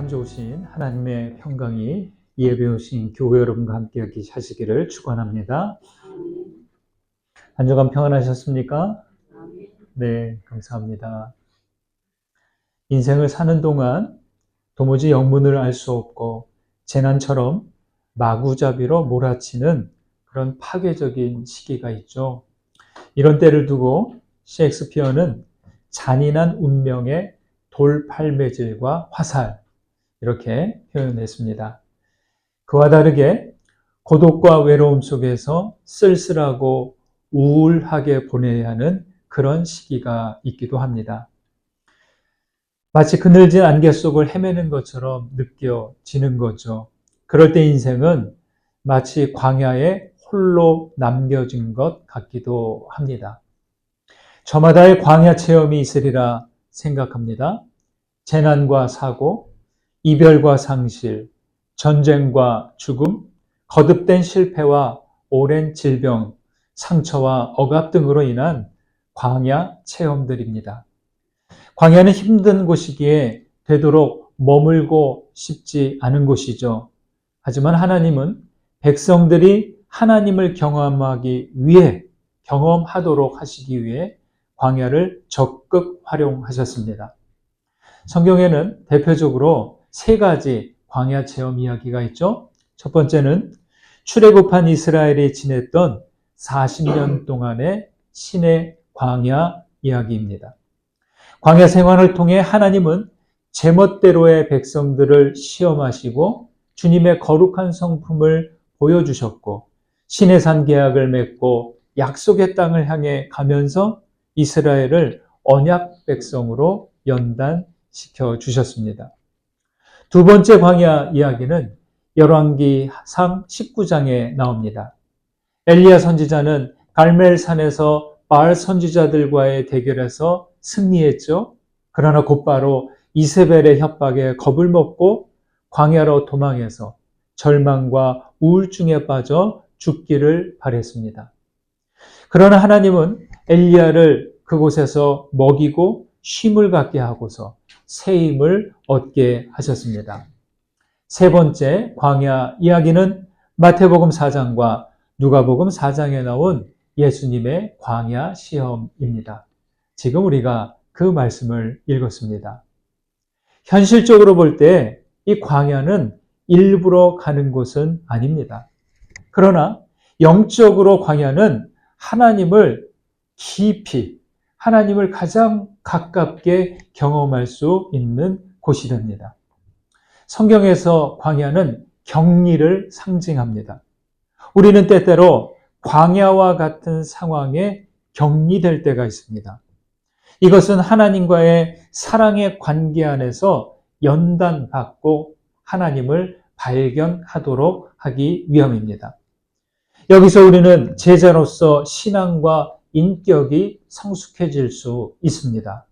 참 좋으신 하나님의 평강이 예배 오신 교회 여러분과 함께 하시기를 축원합니다. 한 주간 평안하셨습니까? 네, 감사합니다. 인생을 사는 동안 도무지 영문을 알 수 없고 재난처럼 마구잡이로 몰아치는 그런 파괴적인 시기가 있죠. 이런 때를 두고 셰익스피어는 잔인한 운명의 돌팔매질과 화살, 이렇게 표현했습니다. 그와 다르게 고독과 외로움 속에서 쓸쓸하고 우울하게 보내야 하는 그런 시기가 있기도 합니다. 마치 그늘진 안개 속을 헤매는 것처럼 느껴지는 거죠. 그럴 때 인생은 마치 광야에 홀로 남겨진 것 같기도 합니다. 저마다의 광야 체험이 있으리라 생각합니다. 재난과 사고, 이별과 상실, 전쟁과 죽음, 거듭된 실패와 오랜 질병, 상처와 억압 등으로 인한 광야 체험들입니다. 광야는 힘든 곳이기에 되도록 머물고 싶지 않은 곳이죠. 하지만 하나님은 백성들이 하나님을 경험하도록 하시기 위해 광야를 적극 활용하셨습니다. 성경에는 대표적으로 세 가지 광야 체험 이야기가 있죠. 첫 번째는 출애굽한 이스라엘이 지냈던 40년 동안의 신의 광야 이야기입니다. 광야 생활을 통해 하나님은 제멋대로의 백성들을 시험하시고 주님의 거룩한 성품을 보여주셨고 신의 산 계약을 맺고 약속의 땅을 향해 가면서 이스라엘을 언약 백성으로 연단시켜 주셨습니다. 두 번째 광야 이야기는 열왕기상 19장에 나옵니다. 엘리야 선지자는 갈멜산에서 바알 선지자들과의 대결에서 승리했죠. 그러나 곧바로 이세벨의 협박에 겁을 먹고 광야로 도망해서 절망과 우울증에 빠져 죽기를 바랬습니다. 그러나 하나님은 엘리야를 그곳에서 먹이고 쉼을 갖게 하고서 새 힘을 얻게 하셨습니다. 세 번째 광야 이야기는 마태복음 4장과 누가복음 4장에 나온 예수님의 광야 시험입니다. 지금 우리가 그 말씀을 읽었습니다. 현실적으로 볼 때 이 광야는 일부러 가는 곳은 아닙니다. 그러나 영적으로 광야는 하나님을 깊이, 하나님을 가장 가깝게 경험할 수 있는 곳이 됩니다. 성경에서 광야는 격리를 상징합니다. 우리는 때때로 광야와 같은 상황에 격리될 때가 있습니다. 이것은 하나님과의 사랑의 관계 안에서 연단받고 하나님을 발견하도록 하기 위함입니다. 여기서 우리는 제자로서 신앙과 인격이 성숙해질 수 있습니다.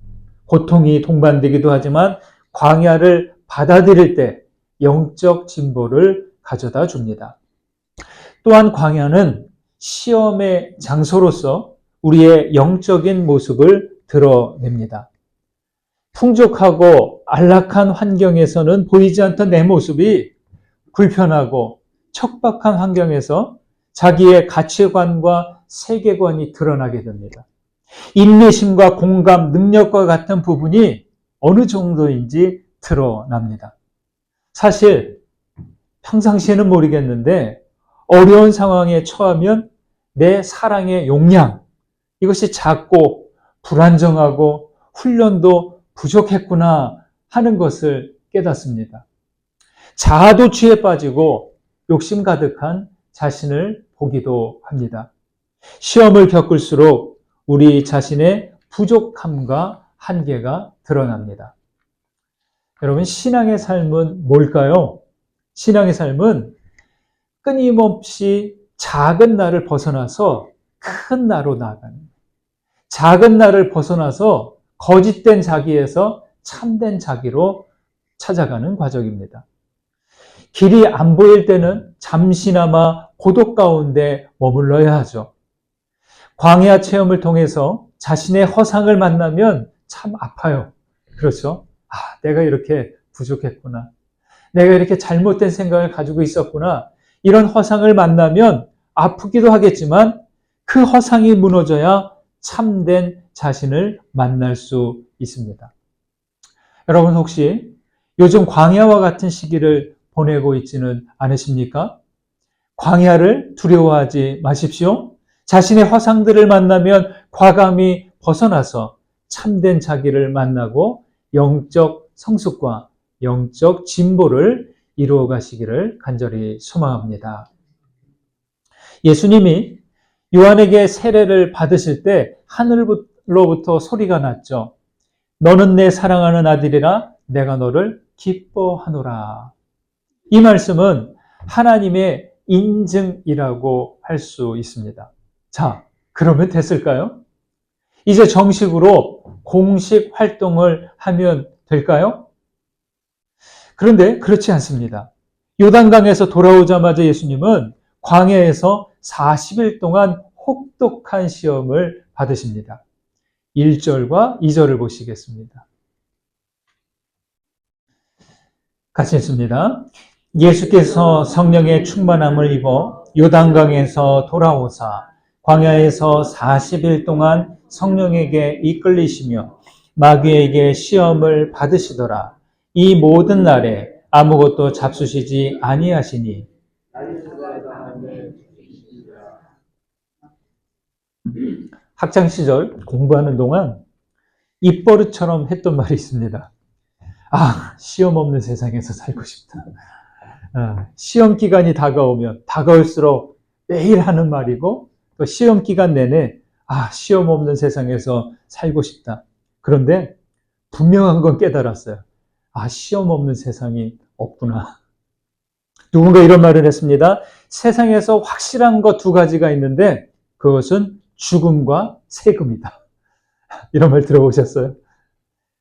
고통이 동반되기도 하지만 광야를 받아들일 때 영적 진보를 가져다 줍니다. 또한 광야는 시험의 장소로서 우리의 영적인 모습을 드러냅니다. 풍족하고 안락한 환경에서는 보이지 않던 내 모습이 불편하고 척박한 환경에서 자기의 가치관과 세계관이 드러나게 됩니다. 인내심과 공감, 능력과 같은 부분이 어느 정도인지 드러납니다. 사실 평상시에는 모르겠는데 어려운 상황에 처하면 내 사랑의 용량, 이것이 작고 불안정하고 훈련도 부족했구나 하는 것을 깨닫습니다. 자아도취에 빠지고 욕심 가득한 자신을 보기도 합니다. 시험을 겪을수록 우리 자신의 부족함과 한계가 드러납니다. 여러분, 신앙의 삶은 뭘까요? 신앙의 삶은 끊임없이 작은 나를 벗어나서 큰 나로 나아가는, 작은 나를 벗어나서 거짓된 자기에서 참된 자기로 찾아가는 과정입니다. 길이 안 보일 때는 잠시나마 고독 가운데 머물러야 하죠. 광야 체험을 통해서 자신의 허상을 만나면 참 아파요. 그렇죠? 내가 이렇게 부족했구나. 내가 이렇게 잘못된 생각을 가지고 있었구나. 이런 허상을 만나면 아프기도 하겠지만 그 허상이 무너져야 참된 자신을 만날 수 있습니다. 여러분 혹시 요즘 광야와 같은 시기를 보내고 있지는 않으십니까? 광야를 두려워하지 마십시오. 자신의 허상들을 만나면 과감히 벗어나서 참된 자기를 만나고 영적 성숙과 영적 진보를 이루어 가시기를 간절히 소망합니다. 예수님이 요한에게 세례를 받으실 때 하늘로부터 소리가 났죠. 너는 내 사랑하는 아들이라 내가 너를 기뻐하노라. 이 말씀은 하나님의 인증이라고 할 수 있습니다. 자, 그러면 됐을까요? 이제 정식으로 공식 활동을 하면 될까요? 그런데 그렇지 않습니다. 요단강에서 돌아오자마자 예수님은 광야에서 40일 동안 혹독한 시험을 받으십니다. 1절과 2절을 보시겠습니다. 같이 읽습니다. 예수께서 성령의 충만함을 입어 요단강에서 돌아오사 광야에서 40일 동안 성령에게 이끌리시며 마귀에게 시험을 받으시더라. 이 모든 날에 아무것도 잡수시지 아니하시니 학창 시절 공부하는 동안 입버릇처럼 했던 말이 있습니다. 아, 시험 없는 세상에서 살고 싶다. 시험 기간이 다가오면 다가올수록 매일 하는 말이고 또 시험 기간 내내 시험 없는 세상에서 살고 싶다. 그런데 분명한 건 깨달았어요. 시험 없는 세상이 없구나. 누군가 이런 말을 했습니다. 세상에서 확실한 것 두 가지가 있는데 그것은 죽음과 세금이다. 이런 말 들어보셨어요?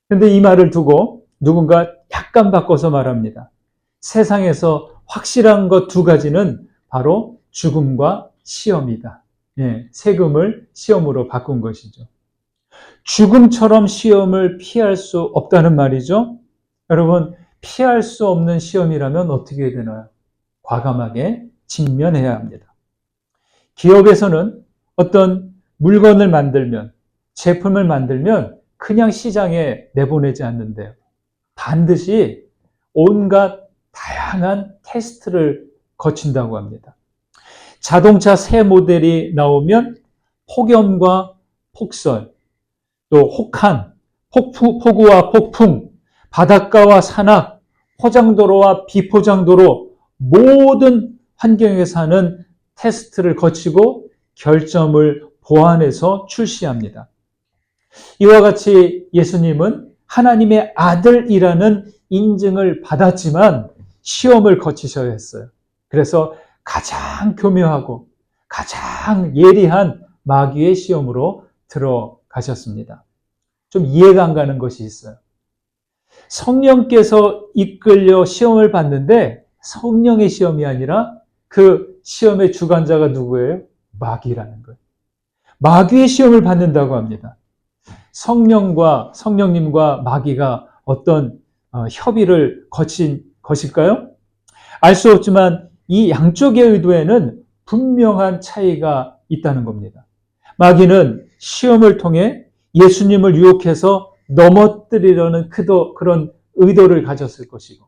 그런데 이 말을 두고 누군가 약간 바꿔서 말합니다. 세상에서 확실한 것 두 가지는 바로 죽음과 시험이다. 세금을 시험으로 바꾼 것이죠. 죽음처럼 시험을 피할 수 없다는 말이죠. 여러분, 피할 수 없는 시험이라면 어떻게 해야 되나요? 과감하게 직면해야 합니다. 기업에서는 어떤 물건을 만들면, 제품을 만들면 그냥 시장에 내보내지 않는데요. 반드시 온갖 다양한 테스트를 거친다고 합니다. 자동차 새 모델이 나오면 폭염과 폭설, 또 혹한, 폭우와 폭풍, 바닷가와 산악, 포장도로와 비포장도로 모든 환경에서 하는 테스트를 거치고 결점을 보완해서 출시합니다. 이와 같이 예수님은 하나님의 아들이라는 인증을 받았지만 시험을 거치셔야 했어요. 그래서 가장 교묘하고 가장 예리한 마귀의 시험으로 들어가셨습니다. 좀 이해가 안 가는 것이 있어요. 성령께서 이끌려 시험을 받는데 성령의 시험이 아니라 그 시험의 주관자가 누구예요? 마귀라는 거예요. 마귀의 시험을 받는다고 합니다. 성령님과 마귀가 어떤 협의를 거친 것일까요? 알 수 없지만 이 양쪽의 의도에는 분명한 차이가 있다는 겁니다. 마귀는 시험을 통해 예수님을 유혹해서 넘어뜨리려는 그런 의도를 가졌을 것이고,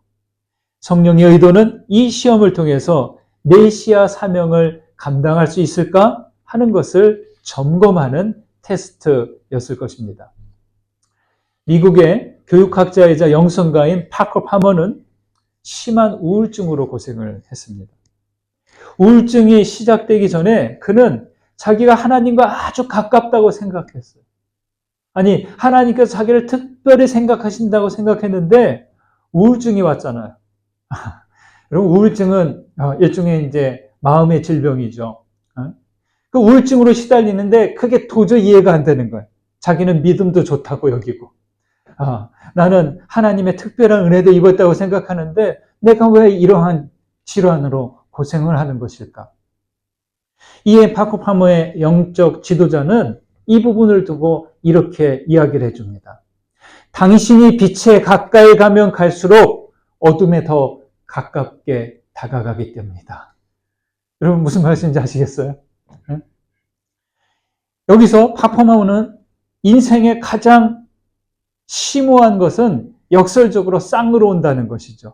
성령의 의도는 이 시험을 통해서 메시아 사명을 감당할 수 있을까 하는 것을 점검하는 테스트였을 것입니다. 미국의 교육학자이자 영성가인 파커 파머는 심한 우울증으로 고생을 했습니다. 우울증이 시작되기 전에 그는 자기가 하나님과 아주 가깝다고 생각했어요. 아니, 하나님께서 자기를 특별히 생각하신다고 생각했는데 우울증이 왔잖아요. 여러분, 우울증은 일종의 이제 마음의 질병이죠. 그 우울증으로 시달리는데 그게 도저히 이해가 안 되는 거예요. 자기는 믿음도 좋다고 여기고, 나는 하나님의 특별한 은혜도 입었다고 생각하는데 내가 왜 이러한 질환으로 고생을 하는 것일까? 이에 파커 파머의 영적 지도자는 이 부분을 두고 이렇게 이야기를 해줍니다. 당신이 빛에 가까이 가면 갈수록 어둠에 더 가깝게 다가가기 때문이다. 여러분 무슨 말씀인지 아시겠어요? 여기서 파포마우는 인생의 가장 심오한 것은 역설적으로 쌍으로 온다는 것이죠.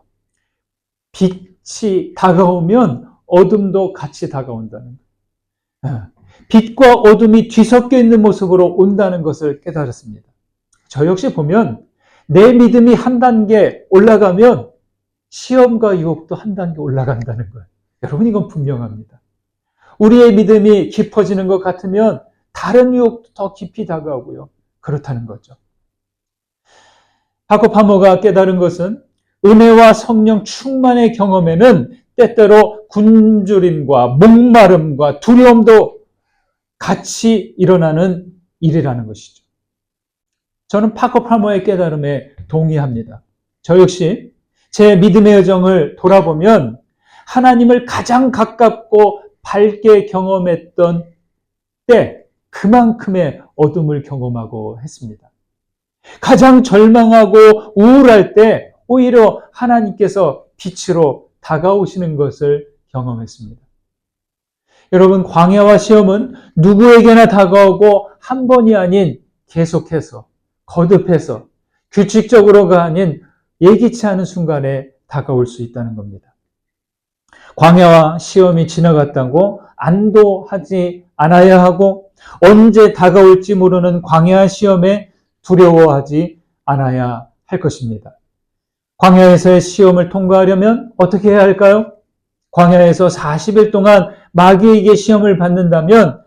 빛이 다가오면 어둠도 같이 다가온다는 거예요. 빛과 어둠이 뒤섞여 있는 모습으로 온다는 것을 깨달았습니다. 저 역시 보면 내 믿음이 한 단계 올라가면 시험과 유혹도 한 단계 올라간다는 거예요. 여러분 이건 분명합니다. 우리의 믿음이 깊어지는 것 같으면 다른 유혹도 더 깊이 다가오고요. 그렇다는 거죠. 파코 파모가 깨달은 것은 은혜와 성령 충만의 경험에는 때때로 굶주림과 목마름과 두려움도 같이 일어나는 일이라는 것이죠. 저는 파코 파모의 깨달음에 동의합니다. 저 역시 제 믿음의 여정을 돌아보면 하나님을 가장 가깝고 밝게 경험했던 때 그만큼의 어둠을 경험하고 했습니다. 가장 절망하고 우울할 때 오히려 하나님께서 빛으로 다가오시는 것을 경험했습니다. 여러분, 광야와 시험은 누구에게나 다가오고 한 번이 아닌 계속해서, 거듭해서, 규칙적으로가 아닌 예기치 않은 순간에 다가올 수 있다는 겁니다. 광야와 시험이 지나갔다고 안도하지 않아야 하고 언제 다가올지 모르는 광야와 시험에 두려워하지 않아야 할 것입니다. 광야에서의 시험을 통과하려면 어떻게 해야 할까요? 광야에서 40일 동안 마귀에게 시험을 받는다면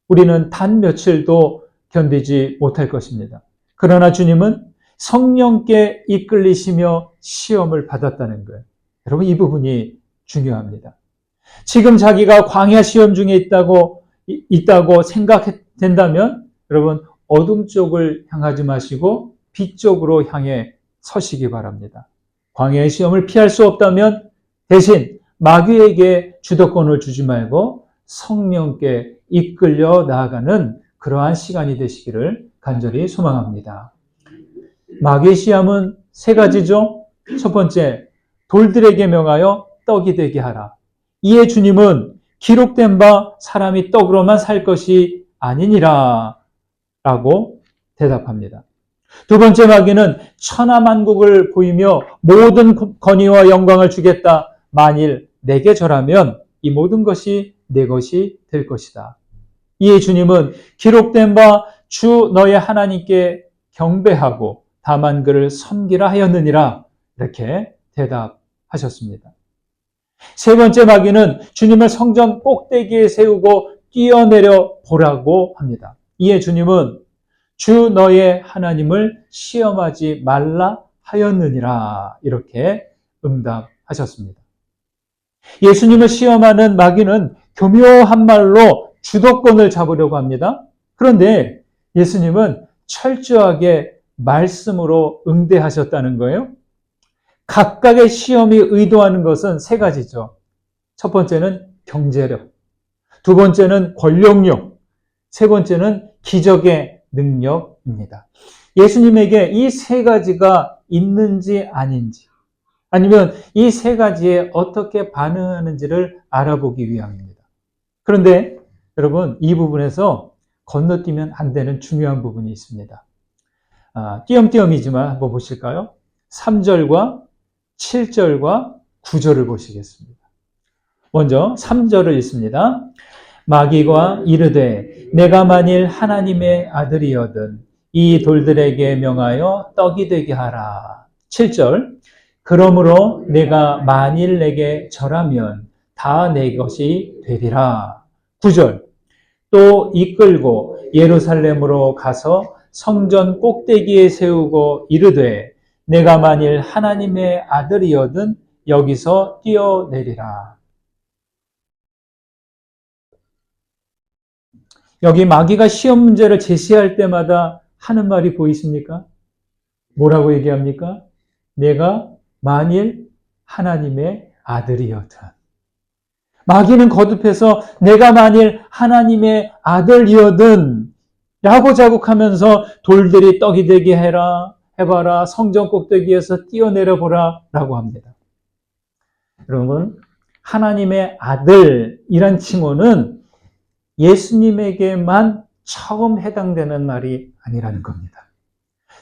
우리는 단 며칠도 견디지 못할 것입니다. 그러나 주님은 성령께 이끌리시며 시험을 받았다는 거예요. 여러분 이 부분이 중요합니다. 지금 자기가 광야 시험 중에 있다고 생각된다면 여러분 어둠 쪽을 향하지 마시고 빛 쪽으로 향해 서시기 바랍니다. 광야의 시험을 피할 수 없다면 대신 마귀에게 주도권을 주지 말고 성령께 이끌려 나아가는 그러한 시간이 되시기를 간절히 소망합니다. 마귀의 시험은 세 가지죠. 첫 번째, 돌들에게 명하여 떡이 되게 하라. 이에 주님은 기록된 바 사람이 떡으로만 살 것이 아니니라 라고 대답합니다. 두 번째 마귀는 천하만국을 보이며 모든 권위와 영광을 주겠다. 만일 내게 절하면 이 모든 것이 내 것이 될 것이다. 이에 주님은 기록된 바 주 너의 하나님께 경배하고 다만 그를 섬기라 하였느니라 이렇게 대답하셨습니다. 세 번째 마귀는 주님을 성전 꼭대기에 세우고 뛰어내려 보라고 합니다. 이에 주님은 주 너의 하나님을 시험하지 말라 하였느니라 이렇게 응답하셨습니다. 예수님을 시험하는 마귀는 교묘한 말로 주도권을 잡으려고 합니다. 그런데 예수님은 철저하게 말씀으로 응대하셨다는 거예요. 각각의 시험이 의도하는 것은 세 가지죠. 첫 번째는 경제력, 두 번째는 권력력, 세 번째는 기적의 능력입니다. 예수님에게 이 세 가지가 있는지 아닌지, 아니면 이 세 가지에 어떻게 반응하는지를 알아보기 위함입니다. 그런데 여러분, 이 부분에서 건너뛰면 안 되는 중요한 부분이 있습니다. 띄엄띄엄이지만 한번 보실까요? 3절과 7절과 9절을 보시겠습니다. 먼저 3절을 읽습니다. 마귀가 이르되 내가 만일 하나님의 아들이거든 이 돌들에게 명하여 떡이 되게 하라. 7절 그러므로 내가 만일 내게 절하면 다 내 것이 되리라. 9절 또 이끌고 예루살렘으로 가서 성전 꼭대기에 세우고 이르되 내가 만일 하나님의 아들이거든 여기서 뛰어내리라. 여기 마귀가 시험 문제를 제시할 때마다 하는 말이 보이십니까? 뭐라고 얘기합니까? 내가 만일 하나님의 아들이거든. 마귀는 거듭해서 내가 만일 하나님의 아들이거든 라고 자국하면서 돌들이 떡이 되게 해봐라, 성전 꼭대기에서 뛰어내려 보라 라고 합니다. 여러분, 하나님의 아들이란 칭호는 예수님에게만 처음 해당되는 말이 아니라는 겁니다.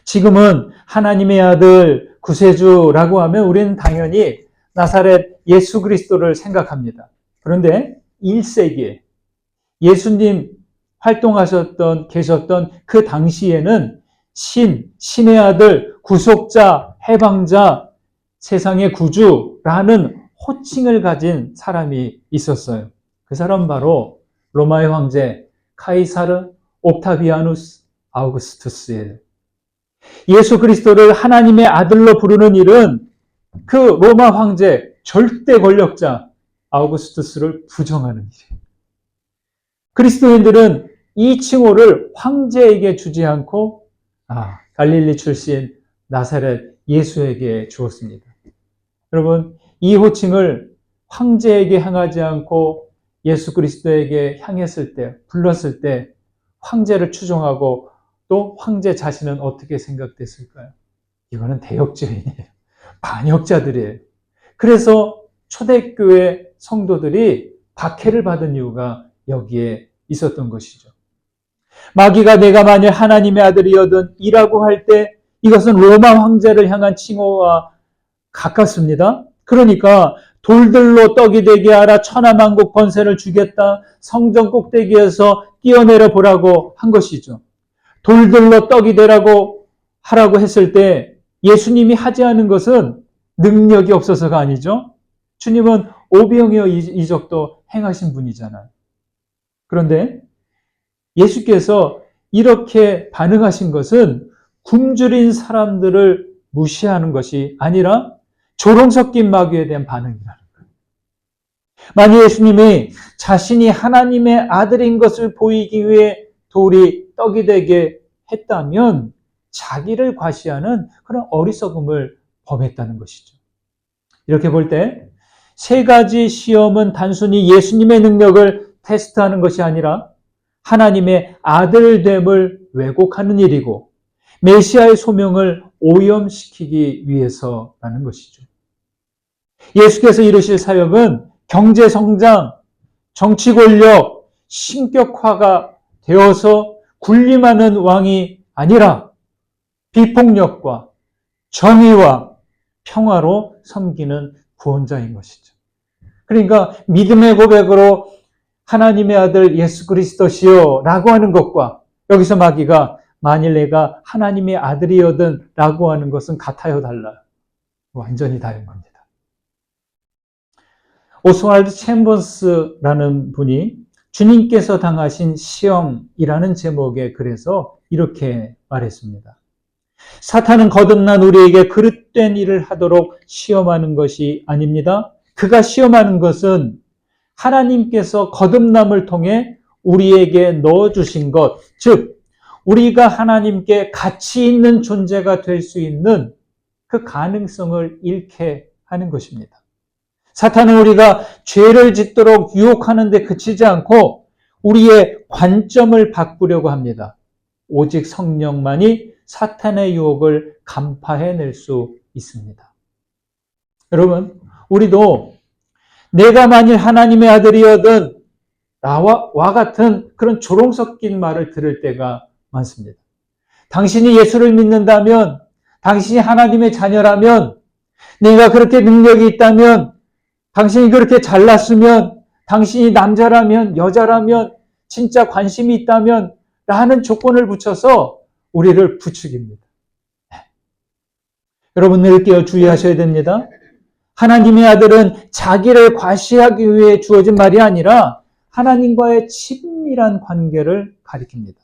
지금은 하나님의 아들, 구세주라고 하면 우리는 당연히 나사렛 예수 그리스도를 생각합니다. 그런데 1세기에 예수님 계셨던 그 당시에는 신의 아들, 구속자, 해방자, 세상의 구주라는 호칭을 가진 사람이 있었어요. 그 사람 바로 로마의 황제 카이사르 옥타비아누스 아우구스투스예요. 예수 그리스도를 하나님의 아들로 부르는 일은 그 로마 황제 절대 권력자 아우구스투스를 부정하는 일이에요. 그리스도인들은 이 칭호를 황제에게 주지 않고 갈릴리 출신 나사렛 예수에게 주었습니다. 여러분, 이 호칭을 황제에게 향하지 않고 예수 그리스도에게 불렀을 때 황제를 추종하고 또 황제 자신은 어떻게 생각됐을까요? 이거는 대역죄인이에요. 반역자들이에요. 그래서 초대교회 성도들이 박해를 받은 이유가 여기에 있었던 것이죠. 마귀가 내가 만일 하나님의 아들이거든 이라고 할 때 이것은 로마 황제를 향한 칭호와 가깝습니다. 그러니까 돌들로 떡이 되게 하라, 천하만국 권세를 주겠다, 성전 꼭대기에서 뛰어내려 보라고 한 것이죠. 돌들로 떡이 되라고 하라고 했을 때 예수님이 하지 않은 것은 능력이 없어서가 아니죠. 주님은 오병이어 이적도 행하신 분이잖아요. 그런데 예수께서 이렇게 반응하신 것은 굶주린 사람들을 무시하는 것이 아니라 조롱 섞인 마귀에 대한 반응이라는 거예요. 만약 예수님이 자신이 하나님의 아들인 것을 보이기 위해 돌이 떡이 되게 했다면 자기를 과시하는 그런 어리석음을 범했다는 것이죠. 이렇게 볼 때 세 가지 시험은 단순히 예수님의 능력을 테스트하는 것이 아니라 하나님의 아들됨을 왜곡하는 일이고 메시아의 소명을 오염시키기 위해서라는 것이죠. 예수께서 이루실 사역은 경제 성장, 정치 권력, 신격화가 되어서 군림하는 왕이 아니라 비폭력과 정의와 평화로 섬기는 구원자인 것이죠. 그러니까 믿음의 고백으로 하나님의 아들 예수 그리스도시요 라고 하는 것과 여기서 마귀가 만일 내가 하나님의 아들이거든 라고 하는 것은 같아요, 달라요? 완전히 다른 겁니다. 오스왈드 챔버스라는 분이 주님께서 당하신 시험이라는 제목의 글에서 이렇게 말했습니다. 사탄은 거듭난 우리에게 그릇된 일을 하도록 시험하는 것이 아닙니다. 그가 시험하는 것은 하나님께서 거듭남을 통해 우리에게 넣어주신 것, 즉 우리가 하나님께 가치 있는 존재가 될 수 있는 그 가능성을 잃게 하는 것입니다. 사탄은 우리가 죄를 짓도록 유혹하는 데 그치지 않고 우리의 관점을 바꾸려고 합니다. 오직 성령만이 사탄의 유혹을 간파해낼 수 있습니다. 여러분, 우리도 내가 만일 하나님의 아들이거든 나와 같은 그런 조롱 섞인 말을 들을 때가 많습니다. 당신이 예수를 믿는다면, 당신이 하나님의 자녀라면, 내가 그렇게 능력이 있다면, 당신이 그렇게 잘났으면, 당신이 남자라면, 여자라면, 진짜 관심이 있다면 라는 조건을 붙여서 우리를 부추깁니다. 여러분들 깨어 주의하셔야 됩니다. 하나님의 아들은 자기를 과시하기 위해 주어진 말이 아니라 하나님과의 친밀한 관계를 가리킵니다.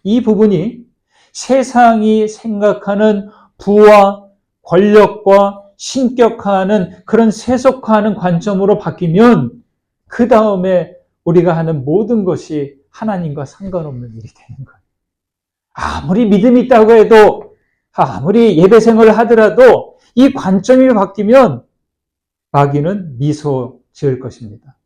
이 부분이 세상이 생각하는 부와 권력과 신격화하는 그런 세속화하는 관점으로 바뀌면 그 다음에 우리가 하는 모든 것이 하나님과 상관없는 일이 되는 거예요. 아무리 믿음이 있다고 해도, 아무리 예배 생활을 하더라도 이 관점이 바뀌면 마귀는 미소 지을 것입니다.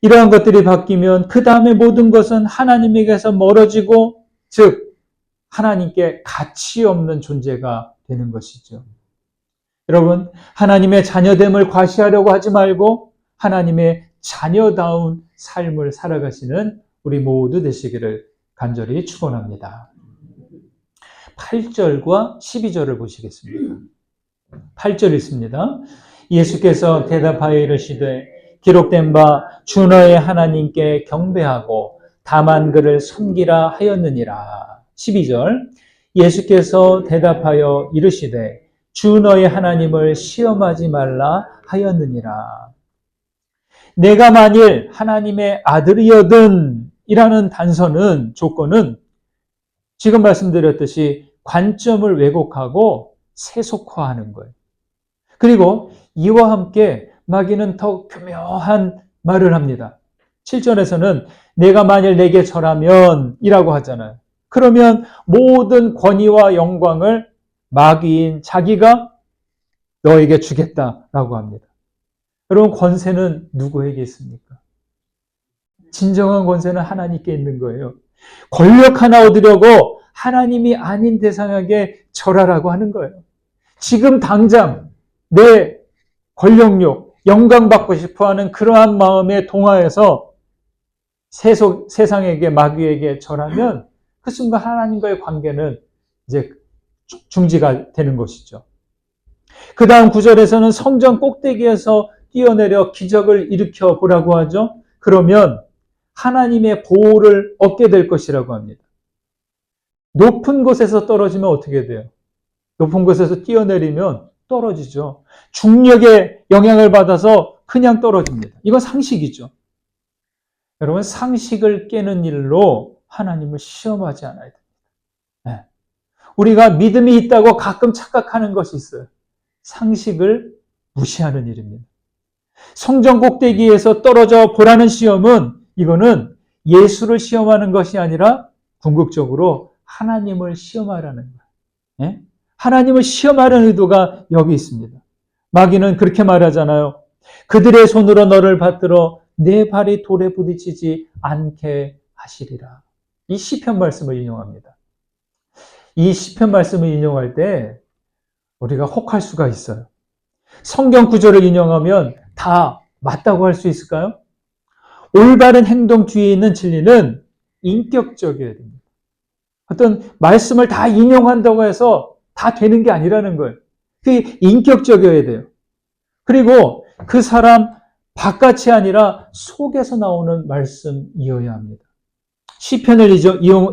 이러한 것들이 바뀌면 그 다음에 모든 것은 하나님에게서 멀어지고, 즉 하나님께 가치 없는 존재가 되는 것이죠. 여러분, 하나님의 자녀됨을 과시하려고 하지 말고 하나님의 자녀다운 삶을 살아가시는 우리 모두 되시기를 간절히 축원합니다. 8절과 12절을 보시겠습니다. 8절 있습니다. 예수께서 대답하여 이르시되 기록된 바 주 너의 하나님께 경배하고 다만 그를 섬기라 하였느니라. 12절 예수께서 대답하여 이르시되 주 너의 하나님을 시험하지 말라 하였느니라. 내가 만일 하나님의 아들이거든 이라는 단서는, 조건은 지금 말씀드렸듯이 관점을 왜곡하고 세속화하는 거예요. 그리고 이와 함께 마귀는 더 교묘한 말을 합니다. 7절에서는 내가 만일 내게 절하면 이라고 하잖아요. 그러면 모든 권위와 영광을 마귀인 자기가 너에게 주겠다라고 합니다. 여러분, 권세는 누구에게 있습니까? 진정한 권세는 하나님께 있는 거예요. 권력 하나 얻으려고 하나님이 아닌 대상에게 절하라고 하는 거예요. 지금 당장 내 권력욕, 영광받고 싶어하는 그러한 마음에 동하여서 세상에게, 마귀에게 절하면 그 순간 하나님과의 관계는 이제 중지가 되는 것이죠. 그 다음 9절에서는 성전 꼭대기에서 뛰어내려 기적을 일으켜 보라고 하죠. 그러면 하나님의 보호를 얻게 될 것이라고 합니다. 높은 곳에서 떨어지면 어떻게 돼요? 높은 곳에서 뛰어내리면 떨어지죠. 중력의 영향을 받아서 그냥 떨어집니다. 이건 상식이죠. 여러분, 상식을 깨는 일로 하나님을 시험하지 않아야 됩니다. 네. 우리가 믿음이 있다고 가끔 착각하는 것이 있어요. 상식을 무시하는 일입니다. 성전 꼭대기에서 떨어져 보라는 시험은, 이거는 예수를 시험하는 것이 아니라 궁극적으로 하나님을 시험하라는 거예요. 네? 하나님을 시험하려는 의도가 여기 있습니다. 마귀는 그렇게 말하잖아요. 그들의 손으로 너를 받들어 내 발이 돌에 부딪히지 않게 하시리라. 이 시편 말씀을 인용합니다. 이 시편 말씀을 인용할 때 우리가 혹할 수가 있어요. 성경 구절을 인용하면 다 맞다고 할 수 있을까요? 올바른 행동 뒤에 있는 진리는 인격적이어야 됩니다. 어떤 말씀을 다 인용한다고 해서 다 되는 게 아니라는 거예요. 그게 인격적이어야 돼요. 그리고 그 사람 바깥이 아니라 속에서 나오는 말씀이어야 합니다. 시편을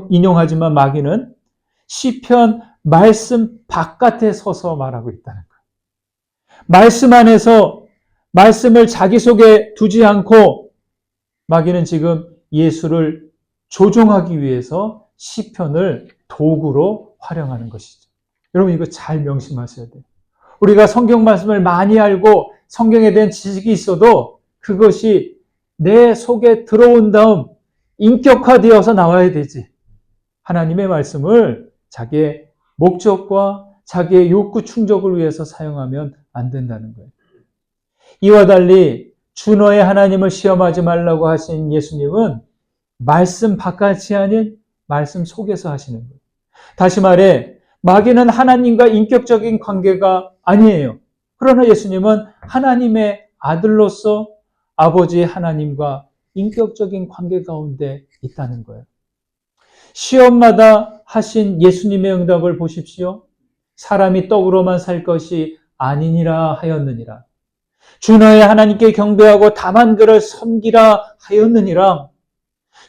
인용하지만 마귀는 시편 말씀 바깥에 서서 말하고 있다는 거예요. 말씀 안에서 말씀을 자기 속에 두지 않고 마귀는 지금 예수를 조종하기 위해서 시편을 도구로 활용하는 것이죠. 여러분, 이거 잘 명심하셔야 돼요. 우리가 성경 말씀을 많이 알고 성경에 대한 지식이 있어도 그것이 내 속에 들어온 다음 인격화되어서 나와야 되지. 하나님의 말씀을 자기의 목적과 자기의 욕구 충족을 위해서 사용하면 안 된다는 거예요. 이와 달리 주 너의 하나님을 시험하지 말라고 하신 예수님은 말씀 바깥이 아닌 말씀 속에서 하시는 거예요. 다시 말해 마귀는 하나님과 인격적인 관계가 아니에요. 그러나 예수님은 하나님의 아들로서 아버지 하나님과 인격적인 관계 가운데 있다는 거예요. 시험마다 하신 예수님의 응답을 보십시오. 사람이 떡으로만 살 것이 아니니라 하였느니라. 주 너의 하나님께 경배하고 다만 그를 섬기라 하였느니라.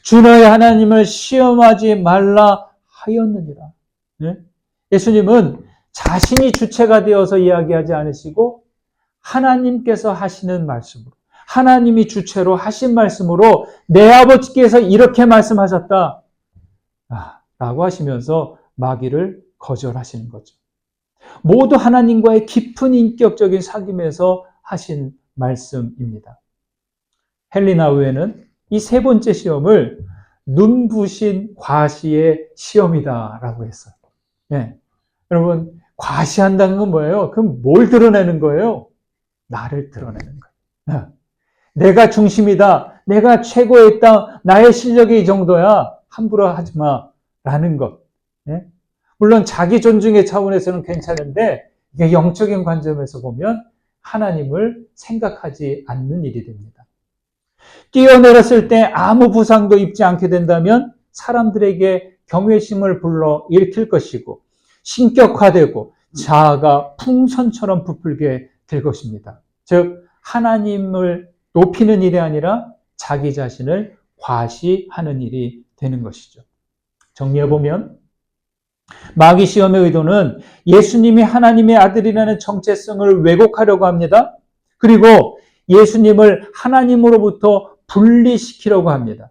주 너의 하나님을 시험하지 말라 하였느니라. 네? 예수님은 자신이 주체가 되어서 이야기하지 않으시고 하나님께서 하시는 말씀으로, 하나님이 주체로 하신 말씀으로 내 아버지께서 이렇게 말씀하셨다 라고 하시면서 마귀를 거절하시는 거죠. 모두 하나님과의 깊은 인격적인 사귐에서 하신 말씀입니다. 헬리나우에는 이 세 번째 시험을 눈부신 과시의 시험이다라고 했어요. 네. 여러분, 과시한다는 건 뭐예요? 그럼 뭘 드러내는 거예요? 나를 드러내는 거예요. 내가 중심이다. 내가 최고에 있다. 나의 실력이 이 정도야. 함부로 하지 마. 라는 것. 네? 물론 자기 존중의 차원에서는 괜찮은데 이게 영적인 관점에서 보면 하나님을 생각하지 않는 일이 됩니다. 뛰어내렸을 때 아무 부상도 입지 않게 된다면 사람들에게 경외심을 불러 일으킬 것이고 신격화되고 자아가 풍선처럼 부풀게 될 것입니다. 즉 하나님을 높이는 일이 아니라 자기 자신을 과시하는 일이 되는 것이죠. 정리해보면 마귀 시험의 의도는 예수님이 하나님의 아들이라는 정체성을 왜곡하려고 합니다. 그리고 예수님을 하나님으로부터 분리시키려고 합니다.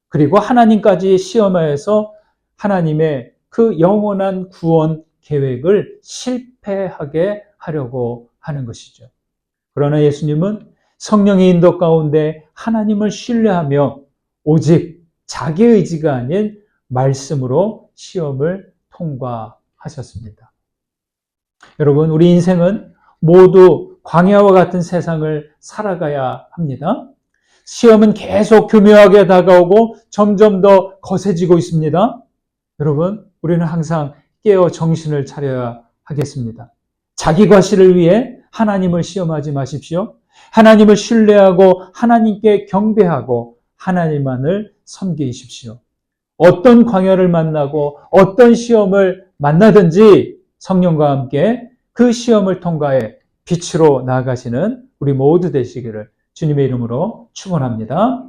그리고 하나님까지 시험하여서 하나님의 그 영원한 구원 계획을 실패하게 하려고 하는 것이죠. 그러나 예수님은 성령의 인도 가운데 하나님을 신뢰하며 오직 자기 의지가 아닌 말씀으로 시험을 통과하셨습니다. 여러분, 우리 인생은 모두 광야와 같은 세상을 살아가야 합니다. 시험은 계속 교묘하게 다가오고 점점 더 거세지고 있습니다. 여러분, 우리는 항상 깨어 정신을 차려야 하겠습니다. 자기 과시를 위해 하나님을 시험하지 마십시오. 하나님을 신뢰하고 하나님께 경배하고 하나님만을 섬기십시오. 어떤 광야를 만나고 어떤 시험을 만나든지 성령과 함께 그 시험을 통과해 빛으로 나아가시는 우리 모두 되시기를 주님의 이름으로 축원합니다.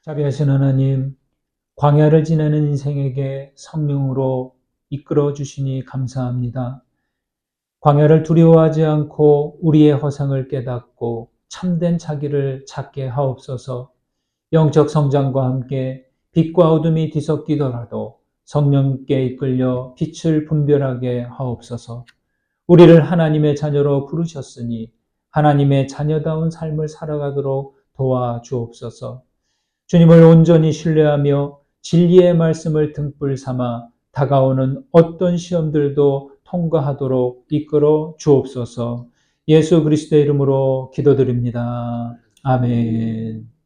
자비하신 하나님, 광야를 지나는 인생에게 성령으로 이끌어 주시니 감사합니다. 광야를 두려워하지 않고 우리의 허상을 깨닫고 참된 자기를 찾게 하옵소서. 영적 성장과 함께 빛과 어둠이 뒤섞이더라도 성령께 이끌려 빛을 분별하게 하옵소서. 우리를 하나님의 자녀로 부르셨으니 하나님의 자녀다운 삶을 살아가도록 도와주옵소서. 주님을 온전히 신뢰하며 진리의 말씀을 등불 삼아 다가오는 어떤 시험들도 통과하도록 이끌어 주옵소서. 예수 그리스도의 이름으로 기도드립니다. 아멘.